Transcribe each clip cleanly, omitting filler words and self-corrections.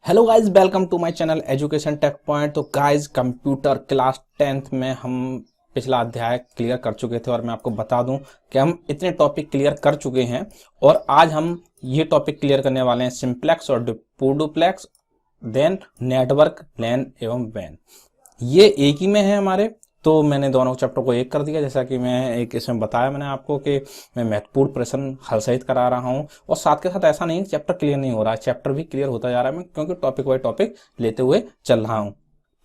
Hello guys, welcome to my channel education tech point. तो guys, computer class 10th में हम पिछला अध्याय क्लियर कर चुके थे और मैं आपको बता दूं कि हम इतने टॉपिक क्लियर कर चुके हैं और आज हम ये टॉपिक क्लियर करने वाले हैं सिंप्लेक्स और डुप्लेक्स, देन नेटवर्क, लैन एवं वैन। ये एक ही में है हमारे, तो मैंने दोनों चैप्टर को एक कर दिया। जैसा कि मैं एक इसमें बताया मैंने आपको कि मैं महत्वपूर्ण प्रश्न हल सहित करा रहा हूं और साथ के साथ ऐसा नहीं चैप्टर क्लियर नहीं हो रहा है, चैप्टर भी क्लियर होता जा रहा है मैं, क्योंकि टॉपिक वाइज टॉपिक लेते हुए चल रहा हूं।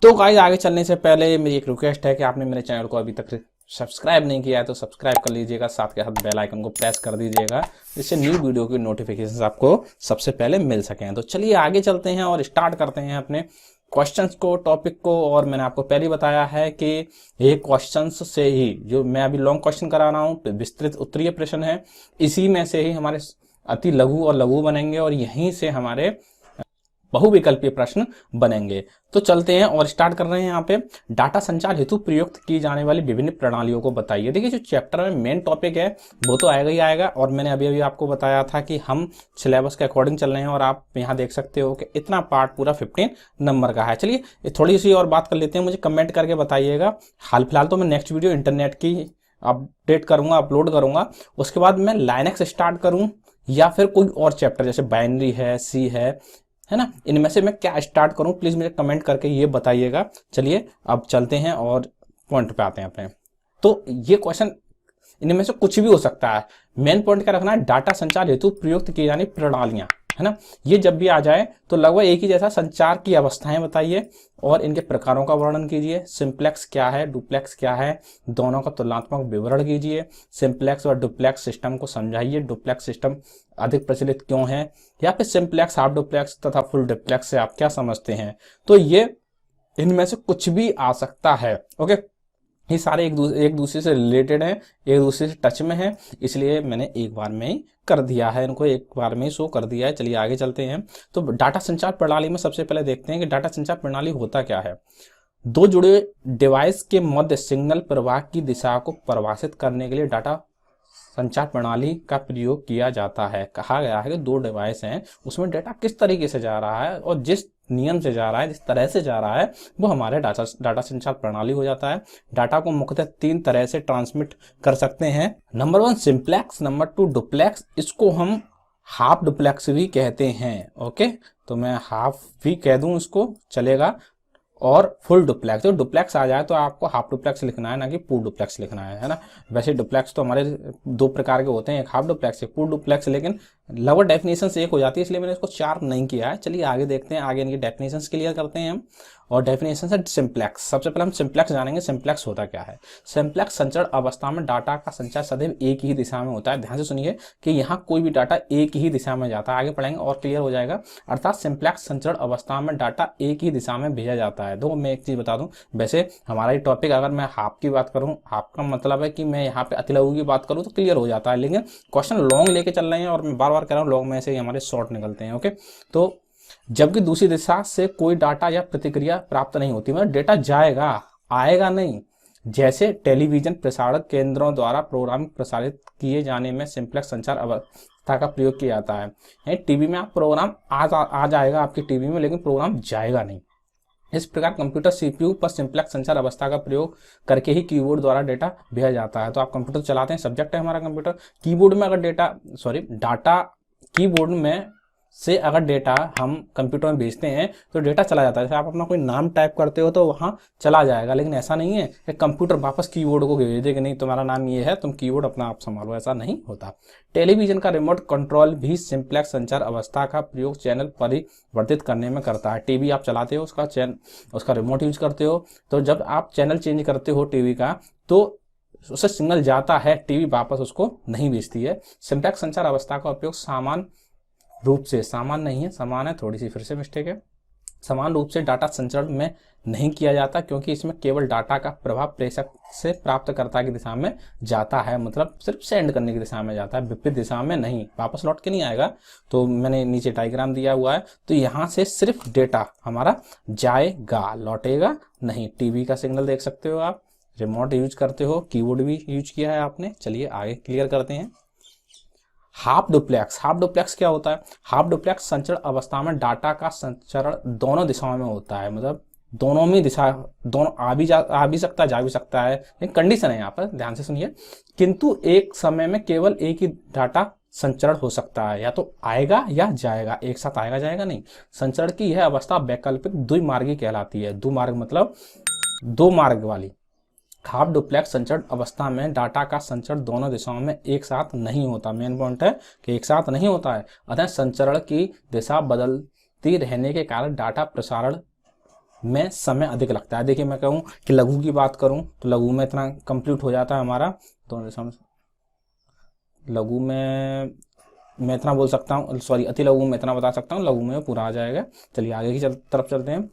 तो गाइस, आगे चलने से पहले मेरी एक रिक्वेस्ट है कि आपने मेरे चैनल को अभी तक सब्सक्राइब नहीं किया है तो सब्सक्राइब कर लीजिएगा, साथ के साथ बेल आइकन को प्रेस कर दीजिएगा, जिससे न्यू वीडियो की नोटिफिकेशन आपको सबसे पहले मिल सकें। तो चलिए आगे चलते हैं और स्टार्ट करते हैं अपने क्वेश्चंस को, टॉपिक को। और मैंने आपको पहले ही बताया है कि ये क्वेश्चंस से ही, जो मैं अभी लॉन्ग क्वेश्चन करा रहा हूँ, विस्तृत उत्तरीय प्रश्न है, इसी में से ही हमारे अति लघु और लघु बनेंगे और यहीं से हमारे बहुविकल्पीय प्रश्न बनेंगे। तो चलते हैं और स्टार्ट कर रहे हैं। यहाँ पे डाटा संचार हेतु प्रयुक्त की जाने वाली विभिन्न प्रणालियों को बताइए। देखिए, जो चैप्टर में मेन टॉपिक है वो तो आएगा ही आएगा, और मैंने अभी अभी आपको बताया था कि हम सिलेबस के अकॉर्डिंग चल रहे हैं और आप यहाँ देख सकते हो कि इतना पार्ट पूरा 15 नंबर का है। चलिए थोड़ी सी और बात कर लेते हैं, मुझे कमेंट करके बताइएगा। हाल फिलहाल तो मैं नेक्स्ट वीडियो इंटरनेट की अपडेट करूंगा, अपलोड करूंगा, उसके बाद मैं लाइनक्स स्टार्ट करूं या फिर कोई और चैप्टर जैसे बाइनरी है, सी है ना, इनमें से मैं क्या स्टार्ट करूं, प्लीज मुझे कमेंट करके ये बताइएगा। चलिए अब चलते हैं और पॉइंट पे आते हैं अपने। तो ये क्वेश्चन इनमें से कुछ भी हो सकता है, मेन पॉइंट क्या रखना है, डाटा संचार हेतु प्रयुक्त की जानी प्रणालियां, है ना। ये जब भी आ जाए तो लगभग एक ही जैसा, संचार की अवस्थाएं बताइए और इनके प्रकारों का वर्णन कीजिए। सिंप्लेक्स क्या है, डुप्लेक्स क्या है, दोनों का तुलनात्मक विवरण कीजिए। सिंप्लेक्स और डुप्लेक्स सिस्टम को समझाइए, डुप्लेक्स सिस्टम अधिक प्रचलित क्यों है, या फिर सिंप्लेक्स, हाफ डुप्लेक्स तथा फुल डुप्लेक्स से आप क्या समझते हैं। तो ये इनमें से कुछ भी आ सकता है। ओके, ये सारे एक दूसरे से रिलेटेड हैं, एक दूसरे से टच में हैं, इसलिए मैंने एक बार में ही कर दिया है, इनको एक बार में ही शो कर दिया है। चलिए आगे चलते हैं। तो डाटा संचार प्रणाली में सबसे पहले देखते हैं कि डाटा संचार प्रणाली होता क्या है। दो जुड़े डिवाइस के मध्य सिग्नल प्रवाह की दिशा को परिभाषित करने के लिए डाटा संचार प्रणाली का प्रयोग किया जाता है। कहा गया है कि दो डिवाइस हैं, उसमें डेटा किस तरीके से जा रहा है और जिस नियम से जा रहा है, जिस तरह से जा रहा है, वो हमारे डाटा संचार प्रणाली हो जाता है। डाटा को मुख्यतः 3 तरह से ट्रांसमिट कर सकते हैं। नंबर 1 सिंप्लेक्स, नंबर 2 डुप्लेक्स, इसको हम हाफ डुप्लेक्स भी कहते हैं। ओके, तो मैं हाफ भी कह दूं इसको चलेगा, और फुल डुप्लेक्स। तो डुप्लेक्स आ जाए तो आपको हाफ डुप्लेक्स लिखना है, ना कि पूर्ण डुप्लेक्स लिखना है ना। वैसे डुप्लेक्स तो हमारे 2 प्रकार के होते हैं, एक हाफ डुप्लेक्स, एक पूर्ण डुप्लेक्स, लेकिन लगभग डेफिनेशन से एक हो जाती है, इसलिए मैंने इसको 4 नहीं किया है। चलिए आगे देखते हैं, आगे इनकी डेफिनेशन क्लियर करते हैं हम। और डेफिनेशन है सिंप्लेक्स। सबसे पहले हम सिंप्लेक्स जानेंगे। सिंप्लेक्स होता क्या है। सिंप्लेक्स संचरण अवस्था में डाटा का संचार सदैव एक ही दिशा में होता है। ध्यान से सुनिए कि यहाँ कोई भी डाटा एक ही दिशा में जाता है, आगे पढ़ेंगे और क्लियर हो जाएगा। अर्थात सिंप्लेक्स संचरण अवस्था में डाटा एक ही दिशा में भेजा जाता है। दो, मैं एक चीज बता दूं, वैसे हमारा ये टॉपिक, अगर मैं हाफ की बात करूं, हाफ का मतलब है कि मैं यहाँ पे अति लघु की बात करूं तो क्लियर हो जाता है, लेकिन क्वेश्चन लॉन्ग लेके चल रहे हैं और मैं बार बार कह रहा हूँ लॉन्ग में से ही हमारे शॉर्ट निकलते हैं। ओके, तो जबकि दूसरी दिशा से कोई डाटा या प्रतिक्रिया प्राप्त नहीं होती, मतलब डेटा जाएगा, आएगा नहीं। जैसे टेलीविजन प्रसारक केंद्रों द्वारा प्रोग्राम प्रसारित किए जाने में सिंप्लेक्स संचार अवस्था का प्रयोग किया जाता है। टीवी में आप प्रोग्राम आ जाएगा आपकी टीवी में, लेकिन प्रोग्राम जाएगा नहीं। इस प्रकार कंप्यूटर सीपीयू पर सिंप्लेक्स संचार अवस्था का प्रयोग करके ही कीबोर्ड द्वारा डेटा भेजा जाता है। तो आप कंप्यूटर चलाते हैं, सब्जेक्ट है हमारा कंप्यूटर, कीबोर्ड में अगर डाटा कीबोर्ड में से अगर डेटा हम कंप्यूटर में भेजते हैं तो डेटा चला जाता है। जैसे आप अपना कोई नाम टाइप करते हो तो वहां चला जाएगा, लेकिन ऐसा नहीं है कि कंप्यूटर वापस कीबोर्ड को भेज दे कि नहीं तुम्हारा नाम ये है, तुम कीबोर्ड अपना आप संभालो, ऐसा नहीं होता। टेलीविजन का रिमोट कंट्रोल भी सिंप्लेक्स संचार अवस्था का प्रयोग चैनल परिवर्तित करने में करता है। टीवी आप चलाते हो, उसका रिमोट यूज करते हो, तो जब आप चैनल चेंज करते हो टीवी का, तो उससे सिग्नल जाता है, टीवी वापस उसको नहीं भेजती है। सिंप्लेक्स संचार अवस्था का उपयोग समान नहीं है, समान है, थोड़ी सी फिर से मिस्टेक है, समान रूप से डाटा संचरण में नहीं किया जाता, क्योंकि इसमें केवल डाटा का प्रभाव प्रेषक से प्राप्तकर्ता की दिशा में जाता है, मतलब सिर्फ सेंड करने की दिशा में जाता है, विपरीत दिशा में नहीं, वापस लौट के नहीं आएगा। तो मैंने नीचे डायग्राम दिया हुआ है, तो यहाँ से सिर्फ डेटा हमारा जाएगा, लौटेगा नहीं। टीवी का सिग्नल देख सकते हो आप, रिमोट यूज करते हो, कीबोर्ड भी यूज किया है आपने। चलिए आगे क्लियर करते हैं। हाफ डुप्लेक्स क्या होता है? हाफ डुप्लेक्स संचरण अवस्था में डाटा का संचरण दोनों दिशाओं में होता है, मतलब दोनों में दिशा, दोनों आ भी सकता है, जा भी सकता है, लेकिन कंडीशन है यहाँ पर, ध्यान से सुनिए। किंतु एक समय में केवल एक ही डाटा संचरण हो सकता है, या तो आएगा या जाएगा, एक साथ आएगा जाएगा नहीं। संचरण की यह अवस्था वैकल्पिक द्विमार्गी कहलाती है। द्विमार्ग मतलब दो मार्ग वाली। हाफ डुप्लेक्स संचरण अवस्था में डाटा का संचरण दोनों दिशाओं में एक साथ नहीं होता। मेन पॉइंट है कि एक साथ नहीं होता है, अतः संचरण की दिशा बदलती रहने के कारण डाटा प्रसारण में समय अधिक लगता है। देखिए मैं कहूँ कि लघु की बात करूँ तो लघु में इतना कंप्लीट हो जाता है हमारा, दोनों दिशाओं में। लघु में मैं इतना बोल सकता हूँ, सॉरी अति लघु में इतना बता सकता हूँ, लघु में पूरा आ जाएगा। चलिए आगे की तरफ चलते हैं।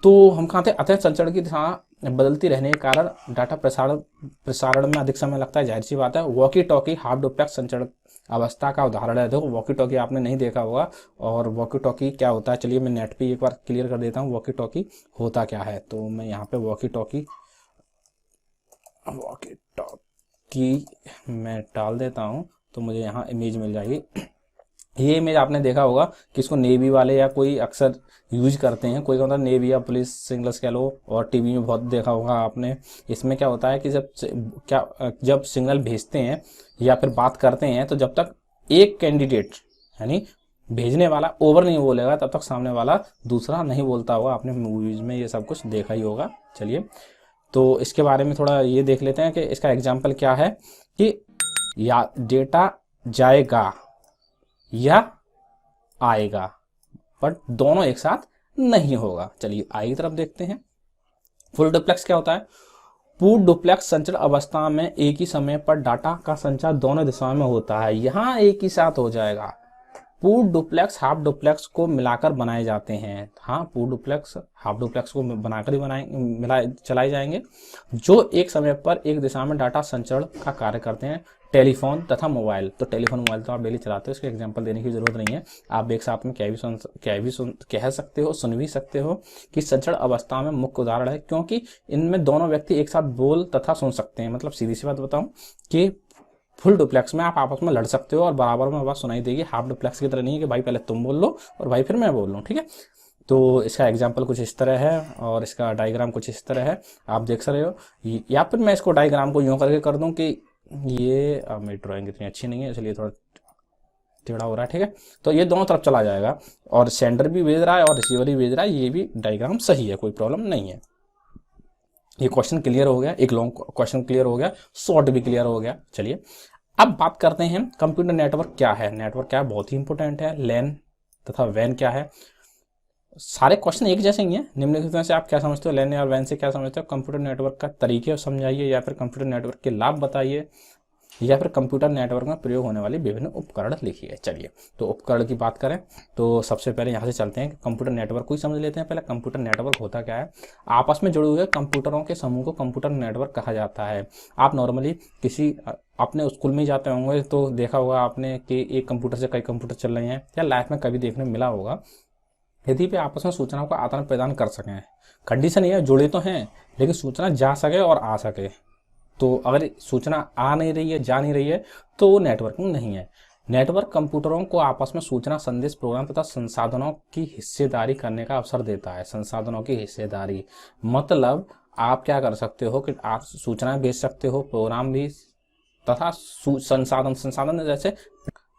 तो हम कहाँ थे? अतः संचरण की दिशा बदलती रहने के कारण डाटा प्रसारण में अधिक समय लगता है, जाहिर सी बात है। वॉकी टॉकी हाफ डुप्लेक्स संचरण अवस्था का उदाहरण है। देखो वॉकी टॉकी आपने नहीं देखा होगा, और वॉकी टॉकी क्या होता है, चलिए मैं नेट पे एक बार क्लियर कर देता हूँ वॉकी टॉकी होता क्या है। तो मैं यहाँ पे वॉकी टॉकी मैं डाल देता हूँ, तो मुझे यहाँ इमेज मिल जाएगी। ये इमेज आपने देखा होगा कि इसको नेवी वाले या कोई अक्सर यूज करते हैं, कोई मतलब नेवी या पुलिस सिग्नल्स कह लो, और टीवी में बहुत देखा होगा आपने। इसमें क्या होता है कि जब सिग्नल भेजते हैं या फिर बात करते हैं, तो जब तक एक कैंडिडेट यानी भेजने वाला ओवर नहीं बोलेगा, तब तक सामने वाला दूसरा नहीं बोलता होगा। आपने मूवीज में ये सब कुछ देखा ही होगा। चलिए तो इसके बारे में थोड़ा ये देख लेते हैं कि इसका एग्जाम्पल क्या है, कि या डेटा जाएगा या आएगा, बट दोनों एक साथ नहीं होगा। चलिए आगे की तरफ देखते हैं। फुल डुप्लेक्स क्या होता है? पूर्ण डुप्लेक्स संचरण अवस्था में एक ही समय पर डाटा का संचार दोनों दिशाओं में होता है। यहां एक ही साथ हो जाएगा। पूर्ण डुप्लेक्स हाफ डुप्लेक्स को मिलाकर बनाए जाते हैं। हाँ, पूर्ण डुप्लेक्स हाफ डुप्लेक्स को बनाकर ही चलाए जाएंगे, जो एक समय पर एक दिशा में डाटा संचरण का कार्य करते हैं। टेलीफोन तथा मोबाइल। तो टेलीफोन मोबाइल तो आप डेली चलाते हो, इसके एग्जांपल देने की जरूरत नहीं है। आप एक साथ में कह सकते हो, सुन भी सकते हो कि संचरण अवस्था में मुख्य उदाहरण है, क्योंकि इनमें दोनों व्यक्ति एक साथ बोल तथा सुन सकते हैं। मतलब सीधी सी बात बताऊं कि फुल डुप्लेक्स में आप आपस में लड़ सकते हो और बराबर में आवाज सुनाई देगी। हाफ डुप्लेक्स की तरह नहीं है कि भाई पहले तुम बोल लो और भाई फिर मैं बोल लूँ, ठीक है। तो इसका एग्जाम्पल कुछ इस तरह है और इसका डायग्राम कुछ इस तरह है, आप देख सकते हो। या फिर मैं इसको डायग्राम को यूं करके कर दूं कि ये मेरी ड्राइंग इतनी अच्छी नहीं है, इसलिए थोड़ा टेढ़ा हो रहा है, ठीक है। तो ये दोनों तरफ चला जाएगा, और सेंडर भी भेज रहा है और रिसीवर भी भेज रहा है। ये भी डायग्राम सही है, कोई प्रॉब्लम नहीं है। ये क्वेश्चन क्लियर हो गया, एक लॉन्ग क्वेश्चन क्लियर हो गया, शॉर्ट भी क्लियर हो गया। चलिए अब बात करते हैं कंप्यूटर नेटवर्क क्या है। नेटवर्क क्या है, बहुत ही इंपॉर्टेंट है। लैन तथा वैन क्या है। सारे क्वेश्चन एक जैसे ही हैं। निम्नलिखित से आप क्या समझते हो, लैन और वैन से क्या समझते हो। कंप्यूटर नेटवर्क का तरीके समझाइए, या फिर कंप्यूटर नेटवर्क के लाभ बताइए, या फिर कंप्यूटर नेटवर्क में प्रयोग होने वाली विभिन्न उपकरण लिखिए। चलिए तो उपकरण की बात करें तो सबसे पहले यहाँ से चलते हैं कि कंप्यूटर नेटवर्क को ही समझ लेते हैं। पहले कंप्यूटर नेटवर्क होता क्या है। आपस में जुड़े हुए कंप्यूटरों के समूह को कंप्यूटर नेटवर्क कहा जाता है। आप नॉर्मली किसी अपने स्कूल में ही जाते होंगे तो देखा होगा आपने कि एक कंप्यूटर से कई कंप्यूटर चल रहे हैं, या लाइफ में कभी देखने मिला होगा। यदि वे आपस में सूचनाओं का आदान प्रदान कर सकें, कंडीशन ये है जुड़े तो हैं लेकिन सूचना जा सके और आ सके। तो अगर सूचना आ नहीं रही है, जा नहीं रही है, तो वो नेटवर्किंग नहीं है। नेटवर्क कंप्यूटरों को आपस में सूचना, संदेश, प्रोग्राम तथा संसाधनों की हिस्सेदारी करने का अवसर देता है। संसाधनों की हिस्सेदारी मतलब आप क्या कर सकते हो कि आप सूचना भेज सकते हो, प्रोग्राम भी तथा संसाधन जैसे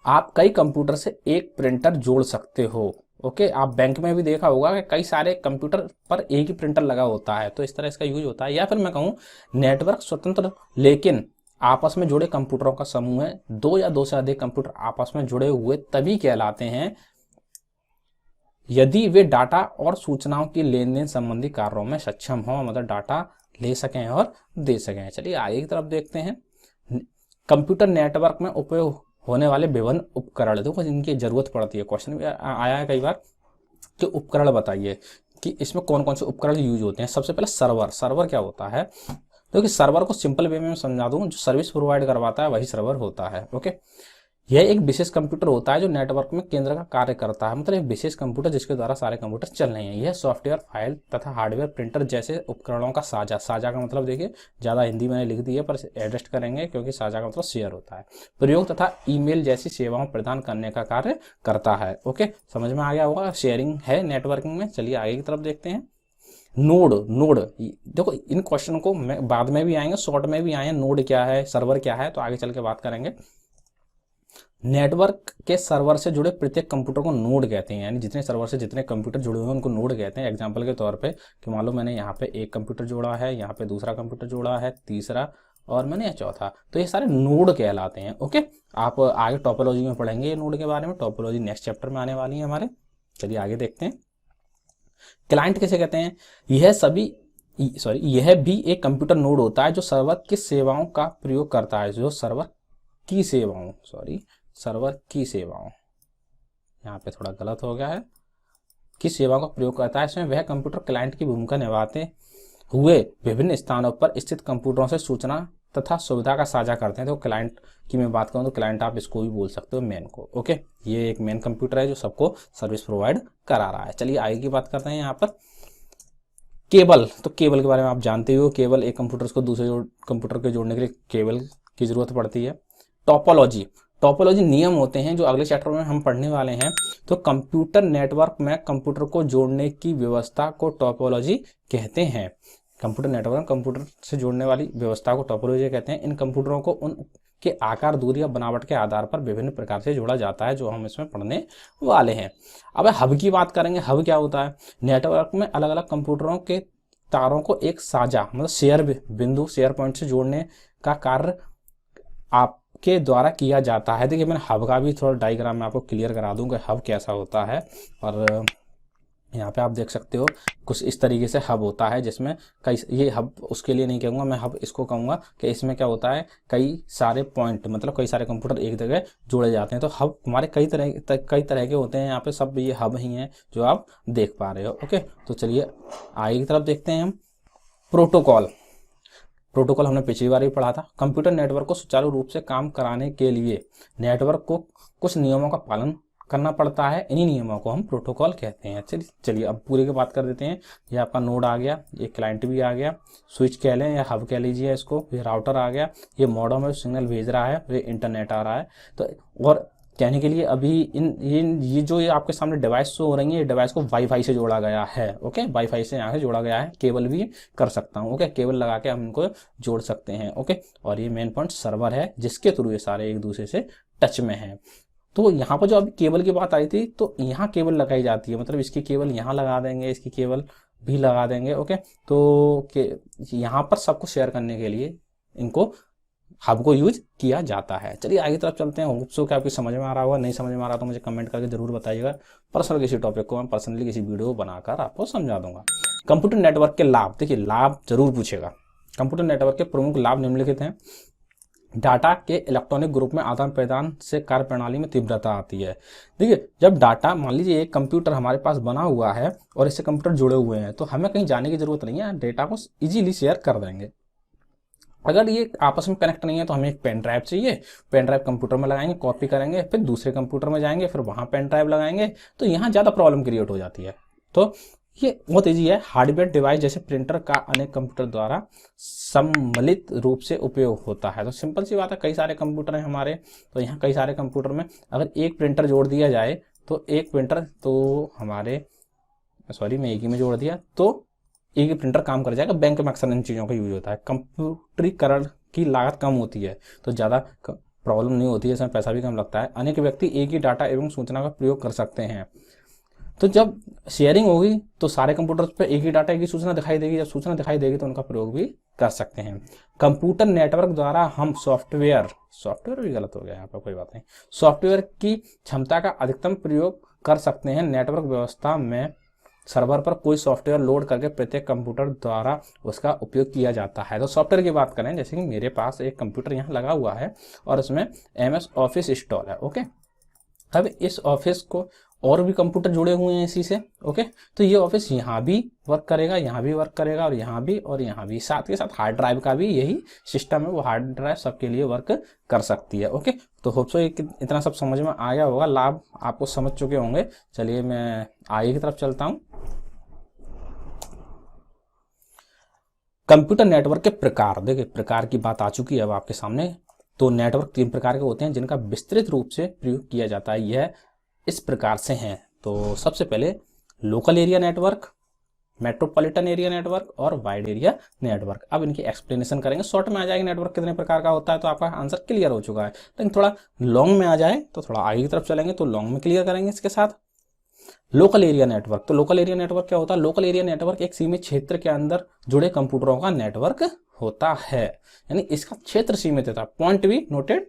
आप कई कंप्यूटर से एक प्रिंटर जोड़ सकते हो। ओके, आप बैंक में भी देखा होगा कि कई सारे कंप्यूटर पर एक ही प्रिंटर लगा होता है, तो इस तरह इसका यूज होता है। या फिर मैं कहूँ नेटवर्क स्वतंत्र लेकिन आपस में जुड़े कंप्यूटरों का समूह है। दो या दो से अधिक कंप्यूटर आपस में जुड़े हुए तभी कहलाते हैं यदि वे डाटा और सूचनाओं की लेन देन संबंधी कार्यों में सक्षम हो, मतलब डाटा ले सकें और दे सकें। चलिए आगे की तरफ देखते हैं। कंप्यूटर नेटवर्क में उपयोग होने वाले विभिन्न उपकरण, देखो जिनकी जरूरत पड़ती है। क्वेश्चन भी आया है कई बार कि उपकरण बताइए कि इसमें कौन कौन से उपकरण यूज होते हैं। सबसे पहले सर्वर क्या होता है, क्योंकि सर्वर को सिंपल वे में समझा दूं, जो सर्विस प्रोवाइड करवाता है वही सर्वर होता है। ओके, यह एक विशेष कंप्यूटर होता है जो नेटवर्क में केंद्र का कार्य करता है, मतलब एक विशेष कंप्यूटर जिसके द्वारा सारे कंप्यूटर चल रहे हैं। यह सॉफ्टवेयर, फाइल तथा हार्डवेयर, प्रिंटर जैसे उपकरणों का साझा, साझा का मतलब देखिए ज़्यादा हिंदी मैंने लिख दी है पर एडजस्ट करेंगे क्योंकि साझा का मतलब शेयर होता है, प्रयोग तथा ईमेल जैसी सेवाओं प्रदान करने का कार्य करता है। ओके, समझ में आ गया होगा, शेयरिंग है नेटवर्किंग में। चलिए आगे की तरफ देखते हैं। नोड, नोड देखो इन क्वेश्चन को बाद में भी आएंगे, शॉर्ट में भी आए। नोड क्या है, सर्वर क्या है, तो आगे चल के बात करेंगे। नेटवर्क के सर्वर से जुड़े प्रत्येक कंप्यूटर को नोड कहते हैं, यानी जितने सर्वर से जितने कंप्यूटर जुड़े हुए हैं उनको नोड कहते हैं। एग्जांपल के तौर पे कि मान लो मैंने यहाँ पे एक कंप्यूटर जोड़ा है, यहाँ पे दूसरा कंप्यूटर जोड़ा है, तीसरा और मैंने यह चौथा, तो ये सारे नोड कहलाते हैं। ओके, आप आगे टोपोलॉजी में पढ़ेंगे ये नोड के बारे में, टोपोलॉजी नेक्स्ट चैप्टर में आने वाली है हमारे। चलिए आगे देखते हैं। क्लाइंट किसे कहते हैं? यह भी एक कंप्यूटर नोड होता है जो सर्वर की सेवाओं का प्रयोग करता है, जो सर्वर की सेवाओं, यहाँ पे थोड़ा गलत हो गया है, की सेवाओं का प्रयोग करता है। इसमें वह कंप्यूटर क्लाइंट की भूमिका निभाते हुए विभिन्न स्थानों पर स्थित कंप्यूटरों से सूचना तथा सुविधा का साझा करते हैं। तो क्लाइंट की मैं बात करूं तो क्लाइंट आप इसको भी बोल सकते हो मेन को। ओके, ये एक मेन कंप्यूटर है जो सबको सर्विस प्रोवाइड करा रहा है। चलिए आगे की बात करते हैं। यहाँ पर केबल, तो केबल के बारे में आप जानते हो, केबल एक कंप्यूटर को दूसरे कंप्यूटर के जोड़ने के लिए केबल की जरूरत पड़ती है। टोपोलॉजी, टोपोलॉजी नियम होते हैं जो अगले चैप्टर में हम पढ़ने वाले हैं। तो कंप्यूटर नेटवर्क में कंप्यूटर को जोड़ने की व्यवस्था को टोपोलॉजी कहते हैं। कंप्यूटर नेटवर्क कंप्यूटर से जोड़ने वाली व्यवस्था को टोपोलॉजी कहते हैं। इन कंप्यूटरों को उनके आकार, दूरी या बनावट के आधार पर विभिन्न प्रकार से जोड़ा जाता है, जो हम इसमें पढ़ने वाले हैं। अब हब की बात करेंगे। हब क्या होता है? नेटवर्क में अलग अलग कंप्यूटरों के तारों को एक साझा मतलब शेयर बिंदु, शेयर पॉइंट से जोड़ने का कार्य आपके द्वारा किया जाता है। देखिए मैंने हब का भी थोड़ा डायग्राम में आपको क्लियर करा दूं कि हब कैसा होता है। और यहाँ पे आप देख सकते हो कुछ इस तरीके से हब होता है, जिसमें कई, ये हब उसके लिए नहीं कहूँगा मैं, हब इसको कहूँगा कि इसमें क्या होता है, कई सारे पॉइंट मतलब कई सारे कंप्यूटर एक जगह जोड़े जाते हैं। तो हब हमारे कई तरह के होते हैं। यहाँ पे सब ये हब ही हैं जो आप देख पा रहे हो। ओके, तो चलिए आगे की तरफ देखते हैं हम। प्रोटोकॉल, प्रोटोकॉल हमने पिछली बार भी पढ़ा था। कंप्यूटर नेटवर्क को सुचारू रूप से काम कराने के लिए नेटवर्क को कुछ नियमों का पालन करना पड़ता है। इन्हीं नियमों को हम प्रोटोकॉल कहते हैं। चलिए अब पूरे की बात कर देते हैं। ये आपका नोड आ गया, ये क्लाइंट भी आ गया, स्विच कह लें या हब कह लीजिए इसको, ये राउटर आ गया, ये मॉडेम है सिग्नल भेज रहा है, ये इंटरनेट आ रहा है। तो और कहने के लिए अभी ये जो आपके सामने डिवाइस शो हो रही है, ये डिवाइस को वाईफाई से जोड़ा गया है। ओके, वाईफाई से यहाँ से जोड़ा गया है। केबल भी कर सकता हूँ। ओके, केबल लगा के हम इनको जोड़ सकते हैं। ओके, और ये मेन पॉइंट सर्वर है जिसके थ्रू ये सारे एक दूसरे से टच में हैं। तो यहाँ पर जो अभी केबल की बात आई थी, तो यहाँ केबल लगाई जाती है, मतलब इसकी केबल यहाँ लगा देंगे, इसकी केबल भी लगा देंगे। ओके, तो यहाँ पर सबको शेयर करने के लिए इनको हब को यूज किया जाता है। चलिए आगे तरफ चलते हैं। होप सो कि आपकी समझ में आ रहा होगा, नहीं समझ में आ रहा तो मुझे कमेंट करके जरूर बताइएगा। पर्सनल किसी टॉपिक को मैं पर्सनली किसी वीडियो बनाकर आपको समझा दूंगा। कंप्यूटर नेटवर्क के लाभ, देखिए लाभ जरूर पूछेगा। कंप्यूटर नेटवर्क के प्रमुख लाभ निम्नलिखित हैं। डाटा के इलेक्ट्रॉनिक ग्रुप में आदान प्रदान से कार्य प्रणाली में तीव्रता आती है। देखिए जब डाटा, मान लीजिए एक कंप्यूटर हमारे पास बना हुआ है और इससे कंप्यूटर जुड़े हुए हैं, तो हमें कहीं जाने की जरूरत नहीं है, डेटा को इजीली शेयर कर देंगे। अगर ये आपस में कनेक्ट नहीं है तो हमें एक पेन ड्राइव चाहिए, पेन ड्राइव कंप्यूटर में लगाएंगे, कॉपी करेंगे, फिर दूसरे कंप्यूटर में जाएंगे, फिर वहां पेन ड्राइव लगाएंगे, तो यहाँ ज्यादा प्रॉब्लम क्रिएट हो जाती है। तो ये बहुत ईजी है। हार्डवेयर डिवाइस जैसे प्रिंटर का अनेक कंप्यूटर द्वारा सम्मिलित रूप से उपयोग होता है। तो सिंपल सी बात है, कई सारे कंप्यूटर हैं हमारे, तो यहाँ कई सारे कंप्यूटर में अगर एक प्रिंटर जोड़ दिया जाए तो एक प्रिंटर तो हमारे, सॉरी मैं एक ही में जोड़ दिया तो एक ही प्रिंटर काम कर जाएगा। बैंक में अक्सर इन चीज़ों का यूज होता है। कंप्यूटरीकरण की लागत कम होती है तो ज़्यादा प्रॉब्लम नहीं होती है, इसमें पैसा भी कम लगता है। अनेक व्यक्ति एक ही डाटा एवं सूचना का प्रयोग कर सकते हैं। तो जब शेयरिंग होगी तो सारे कंप्यूटर्स पे एक ही डाटा, एक ही सूचना दिखाई देगी। जब सूचना दिखाई देगी तो उनका प्रयोग भी कर सकते हैं। कंप्यूटर नेटवर्क द्वारा हम सॉफ्टवेयर भी गलत हो गया यहाँ पर, कोई बात नहीं, सॉफ्टवेयर की क्षमता का अधिकतम प्रयोग कर सकते हैं। नेटवर्क व्यवस्था में सर्वर पर कोई सॉफ्टवेयर लोड करके प्रत्येक कंप्यूटर द्वारा उसका उपयोग किया जाता है। तो सॉफ्टवेयर की बात करें, जैसे कि मेरे पास एक कंप्यूटर यहाँ लगा हुआ है और उसमें MS ऑफिस इंस्टॉल है। ओके, अब इस ऑफिस को और भी कंप्यूटर जुड़े हुए हैं इसी से। ओके, तो ये ऑफिस यहाँ भी वर्क करेगा, यहाँ भी वर्क करेगा, और यहाँ भी, और यहाँ भी। साथ के साथ हार्ड ड्राइव का भी यही सिस्टम है, वो हार्ड ड्राइव सबके लिए वर्क कर सकती है। ओके, तो होप सो इतना सब समझ में आ गया होगा, लाभ आपको समझ चुके होंगे। चलिए मैं आगे की तरफ चलता हूँ। कंप्यूटर नेटवर्क के प्रकार, देखिए प्रकार की बात आ चुकी है अब आपके सामने। तो नेटवर्क 3 प्रकार के होते हैं जिनका विस्तृत रूप से प्रयोग किया जाता है। यह इस प्रकार से हैं। तो सबसे पहले local area network, metropolitan area network और वाइड एरिया नेटवर्क। अब इनकी एक्सप्लेनेशन करेंगे, शॉर्ट में आ जाएगा नेटवर्क कितने प्रकार का होता है, तो आपका आंसर क्लियर हो चुका है। लेकिन थोड़ा लॉन्ग में आ जाए तो थोड़ा आगे की तरफ चलेंगे तो लॉन्ग में क्लियर करेंगे इसके साथ। लोकल एरिया नेटवर्क, तो लोकल एरिया नेटवर्क क्या होता है? लोकल एरिया नेटवर्क एक सीमित क्षेत्र के अंदर जुड़े कंप्यूटरों का नेटवर्क होता है, यानी इसका क्षेत्र सीमित होता है। पॉइंट बी नोटेड,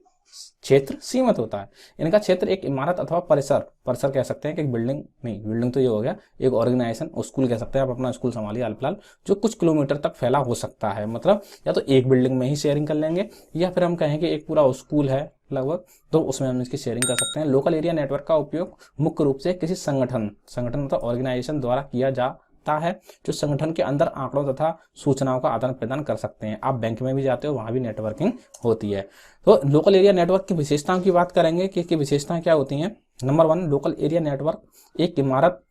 क्षेत्र सीमित होता है। इनका क्षेत्र एक इमारत अथवा परिसर, परिसर कह सकते हैं कि एक बिल्डिंग नहीं, बिल्डिंग तो ये हो गया, एक ऑर्गेनाइजेशन, स्कूल कह सकते हैं, आप अपना स्कूल संभालिए हाल फिलहाल, जो कुछ किलोमीटर तक फैला हो सकता है। मतलब या तो एक बिल्डिंग में ही शेयरिंग कर लेंगे, या फिर हम कहेंगे एक पूरा स्कूल है लगभग, तो उसमें हम इसकी शेयरिंग कर सकते हैं। लोकल एरिया नेटवर्क का उपयोग मुख्य रूप से किसी संगठन मतलब ऑर्गेनाइजेशन द्वारा किया जाता है, जो संगठन के अंदर आंकड़ों तथा सूचनाओं का आदान प्रदान कर सकते हैं। आप बैंक में भी जाते हो, वहां भी नेटवर्किंग होती है। तो लोकल एरिया नेटवर्क की विशेषताओं की बात करेंगे कि इसकी विशेषताएं क्या होती हैं। नंबर 1, लोकल एरिया नेटवर्क एक इमारत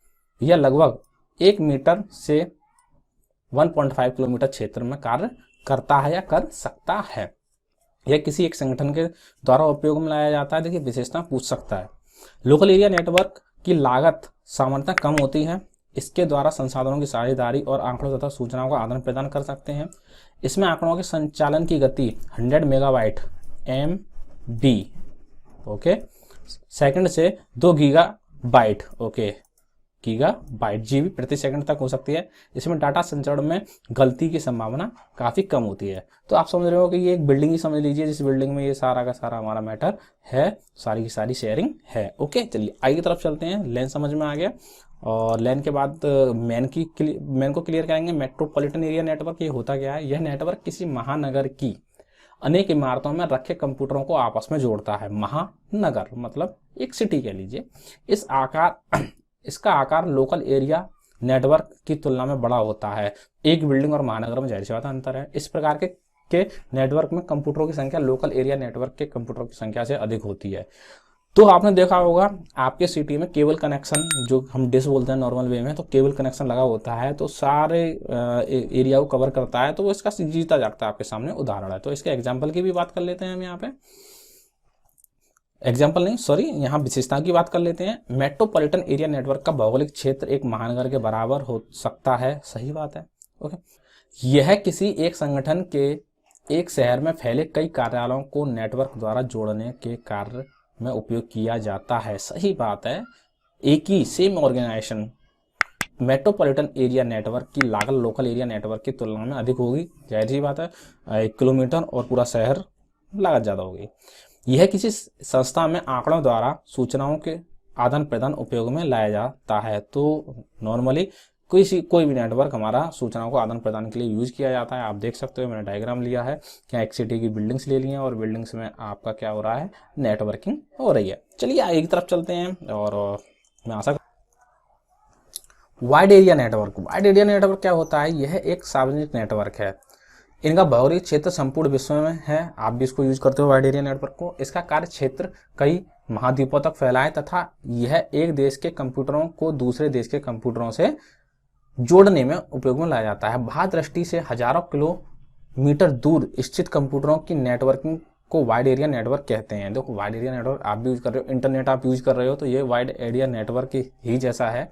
या लगभग 1 मीटर से 1.5 किलोमीटर क्षेत्र में कार्य करता है या कर सकता है। यह किसी एक संगठन के द्वारा उपयोग में लाया जाता है। देखिए विशेषता पूछ सकता है। लोकल एरिया नेटवर्क की लागत सामान्यतः कम होती है। इसके द्वारा संसाधनों की साझेदारी और आंकड़ों तथा सूचनाओं का आदान प्रदान कर सकते हैं। इसमें आंकड़ों के संचालन की गति 100 मेगाबाइट MB ओके सेकंड से 2 गीगाबाइट ओके गीगाबाइट GB प्रति सेकंड तक हो सकती है। इसमें डाटा संचरण में गलती की संभावना काफी कम होती है। तो आप समझ रहे हो कि ये एक बिल्डिंग ही समझ लीजिए, जिस बिल्डिंग में ये सारा का सारा हमारा मैटर है, सारी की सारी शेयरिंग है। ओके, चलिए आगे की तरफ चलते हैं। लेन समझ में आ गया, और लेन के बाद मैन को क्लियर करेंगे। मेट्रोपॉलिटन एरिया नेटवर्क ये होता क्या है? यह नेटवर्क किसी महानगर की अनेक इमारतों में रखे कंप्यूटरों को आपस में जोड़ता है। महानगर मतलब एक सिटी कह लीजिए। इसका आकार लोकल एरिया नेटवर्क की तुलना में बड़ा होता है। एक बिल्डिंग और महानगर में जाहिर सी बात अंतर है। इस प्रकार के नेटवर्क में कंप्यूटरों की संख्या लोकल एरिया नेटवर्क के कंप्यूटरों की संख्या से अधिक होती है। तो आपने देखा होगा आपके सिटी में केबल कनेक्शन, जो हम डिश बोलते हैं नॉर्मल वे में, तो केबल कनेक्शन लगा होता है, तो सारे एरिया को कवर करता है, तो वो इसका जीता जागता आपके सामने उदाहरण है। तो इसके एग्जाम्पल की भी बात कर लेते हैं हम यहाँ पे। एग्जाम्पल नहीं, सॉरी, यहाँ विशेषता की बात कर लेते हैं। मेट्रोपॉलिटन एरिया नेटवर्क का भौगोलिक क्षेत्र एक महानगर के बराबर हो सकता है। सही बात है। ओके, यह किसी एक संगठन के एक शहर में फैले कई कार्यालयों को नेटवर्क द्वारा जोड़ने के कार्य में उपयोग किया जाता है। सही बात है। एक ही same organization metropolitan area network की लागत लोकल एरिया नेटवर्क की तुलना में अधिक होगी, जाहिर सी बात है। 1 किलोमीटर और पूरा शहर लागत ज़्यादा होगी। यह किसी संस्था में आंकड़ों द्वारा सूचनाओं के आदान प्रदान उपयोग में लाया जाता है। तो नॉर्मली कोई भी नेटवर्क हमारा सूचनाओं को आदान प्रदान के लिए यूज किया जाता है। आप देख सकते हो, मैंने डायग्राम लिया है, क्या एक सिटी की बिल्डिंग्स ले ली हैं और बिल्डिंग्स में आपका क्या हो रहा है, नेटवर्किंग हो रही है। चलिए आगे की तरफ चलते हैं। और मैं आशा wide area network, wide area network क्या होता है? यह एक सार्वजनिक नेटवर्क है। इनका भौगोलिक क्षेत्र संपूर्ण विश्व में है। आप भी इसको यूज करते हो वाइड एरिया नेटवर्क को। इसका कार्य क्षेत्र कई महाद्वीपों तक फैला है तथा यह एक देश के कंप्यूटरों को दूसरे देश के कंप्यूटरों से जोड़ने में उपयोग में लाया जाता है। बाह्य दृष्टि से हजारों किलोमीटर दूर स्थित कंप्यूटरों की नेटवर्किंग को वाइड एरिया नेटवर्क कहते हैं। देखो वाइड एरिया नेटवर्क आप भी यूज कर रहे हो, इंटरनेट आप यूज कर रहे हो, तो ये वाइड एरिया नेटवर्क ही जैसा है।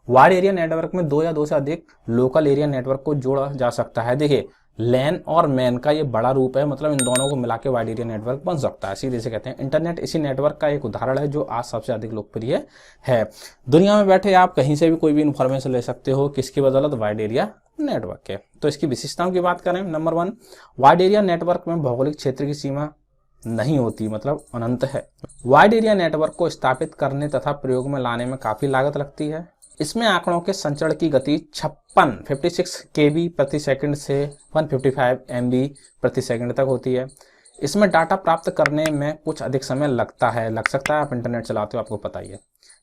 वाइड एरिया नेटवर्क में 2 या 2 से अधिक लोकल एरिया नेटवर्क को जोड़ा जा सकता है। देखिए लैन और मैन का ये बड़ा रूप है, मतलब इन दोनों को मिला के वाइड एरिया नेटवर्क बन सकता है। सीधे से कहते हैं इंटरनेट इसी नेटवर्क का एक उदाहरण है जो आज सबसे अधिक लोकप्रिय है। दुनिया में बैठे आप कहीं से भी कोई भी इंफॉर्मेशन ले सकते हो, किसकी बदौलत? वाइड एरिया नेटवर्क के। तो इसकी विशेषताओं की बात करें, नंबर 1, वाइड एरिया नेटवर्क में भौगोलिक क्षेत्र की सीमा नहीं होती, मतलब अनंत है। वाइड एरिया नेटवर्क को स्थापित करने तथा प्रयोग में लाने में काफी लागत लगती है। इसमें आंकड़ों के संचरण की गति 56 KB प्रति सेकंड से 155 MB प्रति सेकंड तक होती है। इसमें डाटा प्राप्त करने में कुछ अधिक समय लगता है, लग सकता है, आप इंटरनेट चलाते हो आपको पता ही है।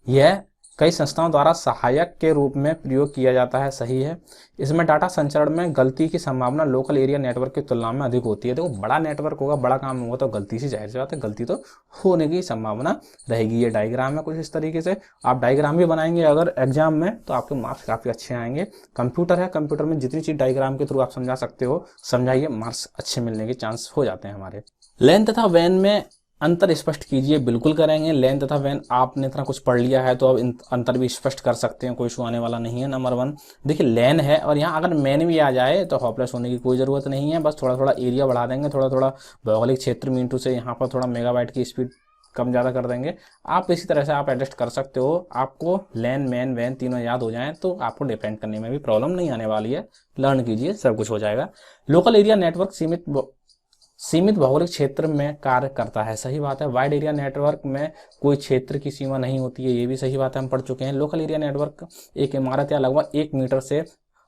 यह कई संस्थाओं द्वारा सहायक के रूप में प्रयोग किया जाता है, सही है। इसमें डाटा संचरण में गलती की संभावना लोकल एरिया नेटवर्क की तुलना में अधिक होती है। देखो बड़ा नेटवर्क होगा, बड़ा काम होगा तो गलती से, जाहिर सी बात है गलती तो होने की संभावना रहेगी। ये डायग्राम है कुछ इस तरीके से, आप डायग्राम भी बनाएंगे अगर एग्जाम में तो आपके मार्क्स काफी अच्छे आएंगे। कंप्यूटर है, कंप्यूटर में जितनी चीज डायग्राम के थ्रू आप समझा सकते हो समझाइए, मार्क्स अच्छे मिलने के चांस हो जाते हैं हमारे। लेन तथा वैन में अंतर स्पष्ट कीजिए, बिल्कुल करेंगे। लेन तथा वैन आपने इतना कुछ पढ़ लिया है तो अब अंतर भी स्पष्ट कर सकते हैं, कोई इशू आने वाला नहीं है। नंबर 1 देखिए लेन है और यहाँ अगर मैन भी आ जाए तो होपलेस होने की कोई जरूरत नहीं है, बस थोड़ा थोड़ा एरिया बढ़ा देंगे, थोड़ा थोड़ा भौगोलिक क्षेत्र मीटू से यहाँ पर थोड़ा मेगाबाइट की स्पीड कम ज़्यादा कर देंगे। आप इसी तरह से आप एडजस्ट कर सकते हो। आपको लेन मैन वैन तीनों याद हो जाएं तो आपको डिपेंड करने में भी प्रॉब्लम नहीं आने वाली है। लर्न कीजिए, सब कुछ हो जाएगा। लोकल एरिया नेटवर्क सीमित भौगोलिक क्षेत्र में कार्य करता है, सही बात है। वाइड एरिया नेटवर्क में कोई क्षेत्र की सीमा नहीं होती है, ये भी सही बात है, हम पढ़ चुके हैं। लोकल एरिया नेटवर्क एक इमारत या लगभग 1 मीटर से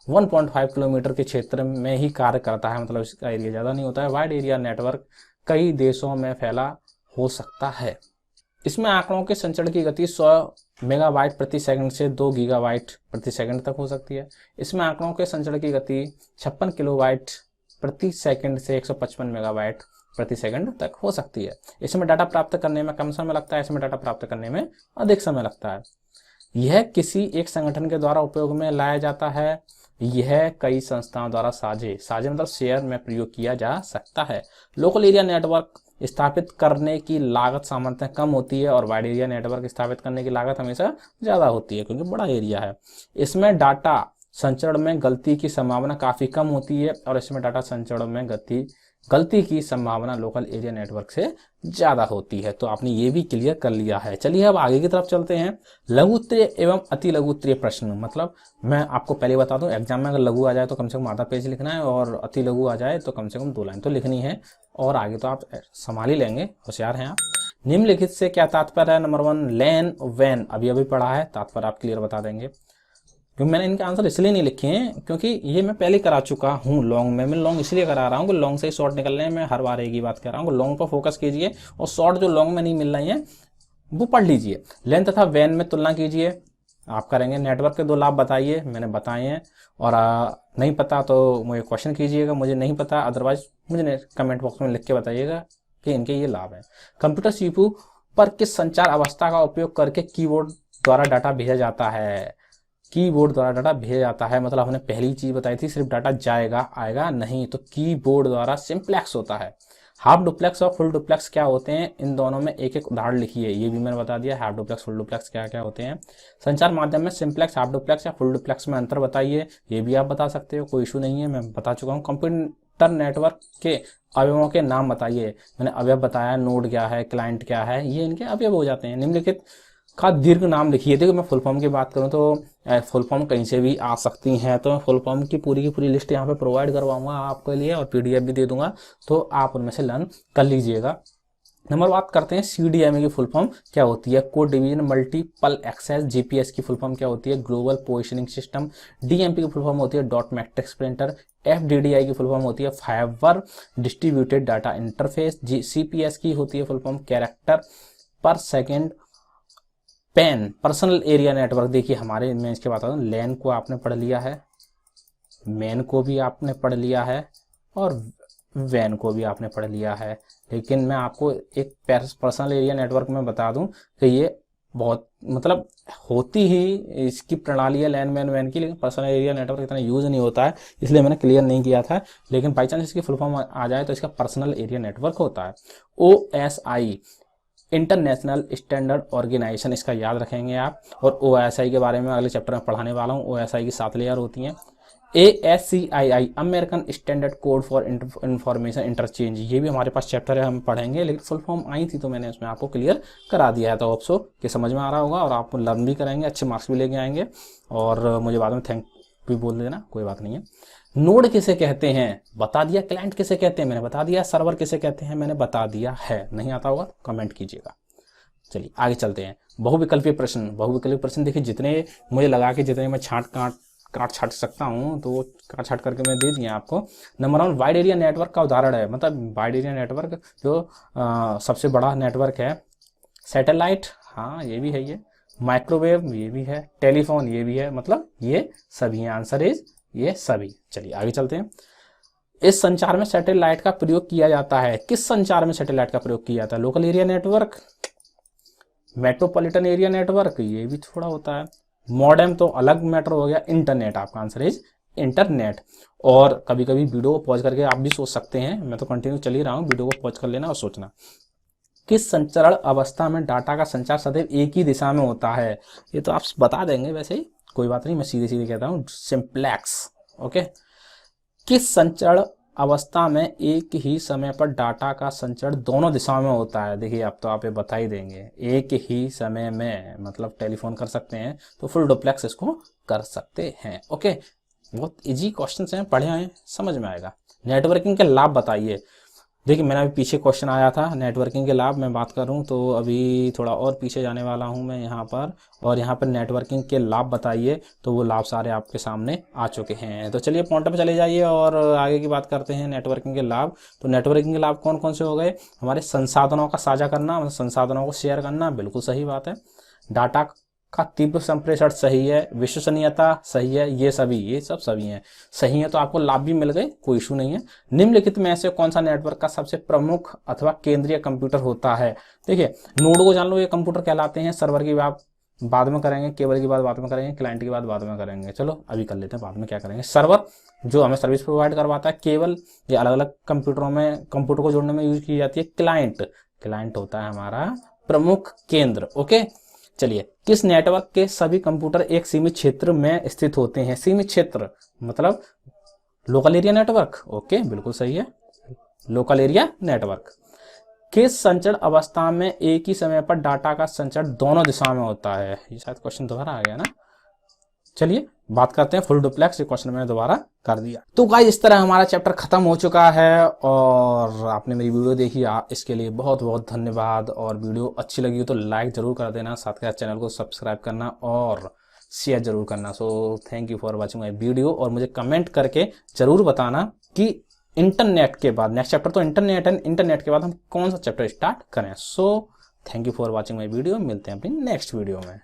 1.5 किलोमीटर के क्षेत्र में ही कार्य करता है, मतलब इसका एरिया ज़्यादा नहीं होता है। वाइड एरिया नेटवर्क कई देशों में फैला हो सकता है। इसमें आंकड़ों के संचरण की गति 100 मेगाबाइट प्रति सेकंड से 2 गीगाबाइट प्रति सेकंड तक हो सकती है। इसमें आंकड़ों के संचरण की गति 56 किलोबाइट प्रति सेकंड से 155 मेगाबाइट प्रति सेकंड तक हो सकती है। इसमें डाटा प्राप्त करने में कम समय लगता है, इसमें डाटा प्राप्त करने में अधिक समय लगता है। यह किसी एक संगठन के द्वारा उपयोग में लाया जाता है, यह कई संस्थाओं द्वारा साझे मतलब शेयर में प्रयोग किया जा सकता है। लोकल एरिया नेटवर्क स्थापित करने की लागत सामान्यतः कम होती है और वाइड एरिया नेटवर्क स्थापित करने की लागत हमेशा ज्यादा होती है क्योंकि बड़ा एरिया है। इसमें डाटा संचरण में गलती की संभावना काफी कम होती है और इसमें डाटा संचरण में गलती की संभावना लोकल एरिया नेटवर्क से ज्यादा होती है। तो आपने ये भी क्लियर कर लिया है। चलिए अब आगे की तरफ चलते हैं। लघु उत्तरीय एवं अति लघु उत्तरीय प्रश्न, मतलब मैं आपको पहले बता दूं एग्जाम में अगर लघु आ जाए तो कम से कम आधा पेज लिखना है और अति लघु आ जाए तो कम से कम 2 लाइन तो लिखनी है और आगे तो आप संभाल ही लेंगे, होशियार हैं आप। निम्नलिखित से क्या तात्पर्य है? नंबर 1 लेन वैन अभी पढ़ा है, तात्पर्य आप क्लियर बता देंगे क्योंकि मैंने इनके आंसर इसलिए नहीं लिखे हैं क्योंकि ये मैं पहले करा चुका हूँ लॉन्ग में। मैं लॉन्ग इसलिए करा रहा हूँ कि लॉन्ग से ही शॉर्ट निकलने हैं। मैं हर बार एक ही बात कह रहा हूँ, लॉन्ग पर फोकस कीजिए और शॉर्ट जो लॉन्ग में नहीं मिल रही है वो पढ़ लीजिए। लेन तथा वैन में तुलना कीजिए, आप करेंगे। नेटवर्क के 2 लाभ बताइए, मैंने बताए हैं और नहीं पता तो मुझे क्वेश्चन कीजिएगा, मुझे नहीं पता अदरवाइज मुझे कमेंट बॉक्स में लिख के बताइएगा कि इनके ये लाभ है। कंप्यूटर सीपीयू पर किस संचार अवस्था का उपयोग करके कीबोर्ड द्वारा डाटा भेजा जाता है? कीबोर्ड द्वारा डाटा भेजा जाता है मतलब हमने पहली चीज बताई थी, सिर्फ डाटा जाएगा आएगा नहीं, तो कीबोर्ड द्वारा सिंप्लेक्स होता है। हाफ डुप्लेक्स और फुल डुप्लेक्स क्या होते हैं, इन दोनों में एक एक उदाहरण लिखिए, ये भी मैंने बता दिया। हाफ डुप्लेक्स फुल डुप्लेक्स क्या क्या होते हैं। संचार माध्यम में सिंप्लेक्स, हाफ डुप्लेक्स या फुल डुप्लेक्स में अंतर बताइए, ये भी आप बता सकते हो, कोई इशू नहीं है, मैं बता चुका हूँ। कंप्यूटर नेटवर्क के अवयवों के नाम बताइए, मैंने अवयव बताया, नोड क्या है, क्लाइंट क्या है, ये इनके अवयव हो जाते हैं। निम्नलिखित का दीर्घ नाम लिखिए। देखो मैं फुल फॉर्म की बात करूं तो फुल फॉर्म कहीं से भी आ सकती हैं, तो मैं फुल फॉर्म की पूरी लिस्ट यहाँ पे प्रोवाइड करवाऊंगा आपके लिए और पीडीएफ भी दे दूंगा, तो आप उनमें से लर्न कर लीजिएगा। नंबर बात करते हैं सीडीएमए की फुल फॉर्म क्या होती है। Code division multiple access. GPS की फुल फॉर्म क्या होती है? Global positioning system. डीएमपी की फुल फॉर्म होती है डॉट मैट्रिक्स प्रिंटर। एफडीडीआई की फुल फॉर्म होती है fibre distributed data interface. CPS की होती है full form character per second PAN. Personal area network, देखिए हमारे मैं इसके बात बताऊं, लैन को आपने पढ़ लिया है, मैन को भी आपने पढ़ लिया है और वैन को भी आपने पढ़ लिया है, लेकिन मैं आपको एक पर्सनल एरिया नेटवर्क में बता दूं कि ये बहुत मतलब होती ही इसकी प्रणाली है लैन मैन वैन की, लेकिन पर्सनल एरिया नेटवर्क इतना यूज नहीं होता है, इसलिए मैंने क्लियर नहीं किया था। लेकिन बाई चांस इसकी फुल फॉर्म आ जाए तो इसका पर्सनल एरिया नेटवर्क होता है। OSI इंटरनेशनल स्टैंडर्ड ऑर्गेनाइजेशन, इसका याद रखेंगे आप। और OSI के बारे में अगले चैप्टर में पढ़ाने वाला हूँ। OSI की 7 लेयर होती हैं। ASCII American standard code for information interchange, ये भी हमारे पास चैप्टर है, हम पढ़ेंगे, लेकिन फुल फॉर्म आई थी तो मैंने उसमें आपको क्लियर करा दिया है, तो होप्सो कि समझ में आ रहा होगा और आप लर्न भी करेंगे, अच्छे मार्क्स भी लेके आएंगे और मुझे बाद में थैंक भी बोल देना, कोई बात नहीं है। नोड किसे कहते हैं बता दिया, क्लाइंट किसे कहते हैं मैंने बता दिया, सर्वर किसे कहते हैं मैंने बता दिया है, नहीं आता होगा कमेंट कीजिएगा। चलिए आगे चलते हैं। बहुविकल्पीय प्रश्न देखिए, जितने मुझे लगा कि जितने मैं काट छाट सकता हूं तो वो काट छाट करके मैं दे दिया आपको। नंबर 1 वाइड एरिया नेटवर्क का उदाहरण है, मतलब वाइड एरिया नेटवर्क जो सबसे बड़ा नेटवर्क है। सैटेलाइट, हाँ ये भी है, ये माइक्रोवेव ये भी है, टेलीफोन ये भी है, मतलब ये सभी हैं। आंसर इज ये सभी। चलिए आगे चलते हैं। इस संचार में सैटेलाइट का प्रयोग किया जाता है। किस संचार में सैटेलाइट का प्रयोग किया जाता है? Local area network, metropolitan area network, ये भी थोड़ा होता है। मॉडेम तो अलग मैटर हो गया। इंटरनेट, आपका आंसर इज इंटरनेट। और कभी कभी वीडियो को पॉज करके आप भी सोच सकते हैं, मैं तो कंटिन्यू चल ही रहा हूँ, वीडियो को पॉज कर लेना और सोचना। किस संचरण अवस्था में डाटा का संचार सदैव एक ही दिशा में होता है? ये तो आप बता देंगे वैसे ही, कोई बात नहीं, मैं सीधे सीधे कहता हूँ, सिंप्लेक्स। ओके। किस संचरण अवस्था में एक ही समय पर डाटा का संचरण दोनों दिशाओं में होता है? देखिए अब तो आप ये बता ही देंगे, एक ही समय में मतलब टेलीफोन कर सकते हैं तो फुल डुप्लेक्स इसको कर सकते हैं। ओके, बहुत इजी क्वेश्चंस हैं, पढ़े हैं, समझ में आएगा। नेटवर्किंग के लाभ बताइए। देखिए मैंने अभी पीछे क्वेश्चन आया था नेटवर्किंग के लाभ, मैं बात करूं तो अभी थोड़ा और पीछे जाने वाला हूं मैं यहाँ पर, और यहाँ पर नेटवर्किंग के लाभ बताइए, तो वो लाभ सारे आपके सामने आ चुके हैं। तो चलिए पॉइंट पे चले जाइए और आगे की बात करते हैं नेटवर्किंग के लाभ। तो नेटवर्किंग के लाभ कौन कौन से हो गए? हमारे संसाधनों का साझा करना, मतलब संसाधनों को शेयर करना, बिल्कुल सही बात है। डाटा का तीव्र संप्रेषण सही है, विश्वसनीयता सही है, ये सब सभी हैं, सही है, तो आपको लाभ भी मिल गए, कोई इशू नहीं है। निम्नलिखित में से कौन सा नेटवर्क का सबसे प्रमुख अथवा केंद्रीय कंप्यूटर होता है? देखिए नोड को जान लो, ये कंप्यूटर कहलाते हैं। सर्वर की बात बाद में करेंगे, केबल की बात बाद में करेंगे, क्लाइंट की बात बाद में करेंगे। चलो अभी कर लेते हैं बाद में क्या करेंगे। सर्वर जो हमें सर्विस प्रोवाइड करवाता है, केबल ये अलग अलग कंप्यूटरों में कंप्यूटर को जोड़ने में यूज की जाती है। क्लाइंट होता है हमारा प्रमुख केंद्र। ओके, चलिए किस नेटवर्क के सभी कंप्यूटर एक सीमित क्षेत्र में स्थित होते हैं? सीमित क्षेत्र मतलब लोकल एरिया नेटवर्क। ओके बिल्कुल सही है, लोकल एरिया नेटवर्क। किस संचरण अवस्था में एक ही समय पर डाटा का संचरण दोनों दिशाओं में होता है? ये शायद क्वेश्चन दोबारा आ गया ना। चलिए बात करते हैं फुल डुप्लेक्स, ये क्वेश्चन मैंने दोबारा कर दिया। तो गाइस इस तरह हमारा चैप्टर खत्म हो चुका है और आपने मेरी वीडियो देखी, इसके लिए बहुत बहुत धन्यवाद। और वीडियो अच्छी लगी हो तो लाइक जरूर कर देना, साथ के साथ चैनल को सब्सक्राइब करना और शेयर जरूर करना। So thank you for watching my video. और मुझे कमेंट करके जरूर बताना कि इंटरनेट के बाद, नेक्स्ट चैप्टर तो इंटरनेट है, इंटरनेट के बाद हम कौन सा चैप्टर स्टार्ट करें। So thank you for watching my video, मिलते हैं अपनी नेक्स्ट वीडियो में।